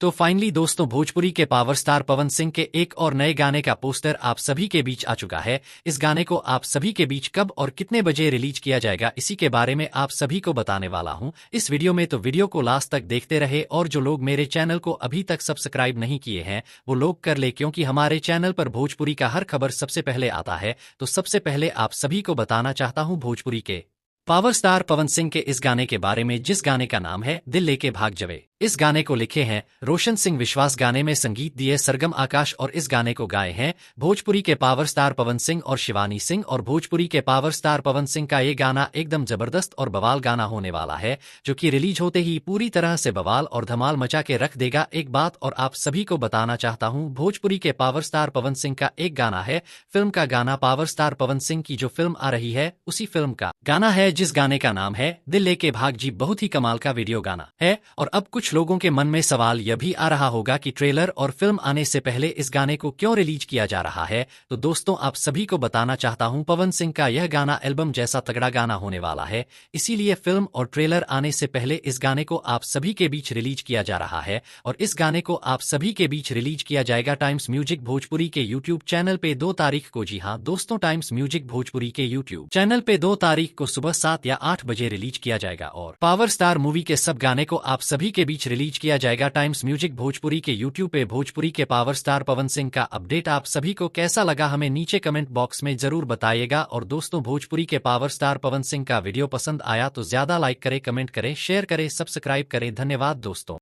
तो फाइनली दोस्तों भोजपुरी के पावर स्टार पवन सिंह के एक और नए गाने का पोस्टर आप सभी के बीच आ चुका है। इस गाने को आप सभी के बीच कब और कितने बजे रिलीज किया जाएगा इसी के बारे में आप सभी को बताने वाला हूं इस वीडियो में। तो वीडियो को लास्ट तक देखते रहे और जो लोग मेरे चैनल को अभी तक सब्सक्राइब नहीं किए हैं वो लोग कर ले, क्योंकि हमारे चैनल पर भोजपुरी का हर खबर सबसे पहले आता है। तो सबसे पहले आप सभी को बताना चाहता हूं भोजपुरी के पावर स्टार पवन सिंह के इस गाने के बारे में, जिस गाने का नाम है दिल लेके भाग जवे। इस गाने को लिखे हैं रोशन सिंह विश्वास, गाने में संगीत दिए सरगम आकाश और इस गाने को गाए हैं भोजपुरी के पावर स्टार पवन सिंह और शिवानी सिंह। और भोजपुरी के पावर स्टार पवन सिंह का ये गाना एकदम जबरदस्त और बवाल गाना होने वाला है, जो कि रिलीज होते ही पूरी तरह से बवाल और धमाल मचा के रख देगा। एक बात और आप सभी को बताना चाहता हूं, भोजपुरी के पावर स्टार पवन सिंह का एक गाना है फिल्म का गाना। पावर स्टार पवन सिंह की जो फिल्म आ रही है उसी फिल्म का गाना है, जिस गाने का नाम है दिल लेके भाग जी। बहुत ही कमाल का वीडियो गाना है। और अब कुछ लोगों के मन में सवाल यह भी आ रहा होगा कि ट्रेलर और फिल्म आने से पहले इस गाने को क्यों रिलीज किया जा रहा है। तो दोस्तों आप सभी को बताना चाहता हूं, पवन सिंह का यह गाना एल्बम जैसा तगड़ा गाना होने वाला है, इसीलिए फिल्म और ट्रेलर आने से पहले इस गाने को आप सभी के बीच रिलीज किया जा रहा है। और इस गाने को आप सभी के बीच रिलीज किया जाएगा टाइम्स म्यूजिक भोजपुरी के यूट्यूब चैनल पे 2 तारीख को। जी हाँ दोस्तों, टाइम्स म्यूजिक भोजपुरी के यूट्यूब चैनल पे 2 तारीख को सुबह 7 या 8 बजे रिलीज किया जाएगा। और पावर स्टार मूवी के सब गाने को आप सभी के बीच रिलीज किया जाएगा टाइम्स म्यूजिक भोजपुरी के यूट्यूब पे। भोजपुरी के पावर स्टार पवन सिंह का अपडेट आप सभी को कैसा लगा हमें नीचे कमेंट बॉक्स में जरूर बताइएगा। और दोस्तों भोजपुरी के पावर स्टार पवन सिंह का वीडियो पसंद आया तो ज्यादा लाइक करें, कमेंट करें, शेयर करें, सब्सक्राइब करें। धन्यवाद दोस्तों।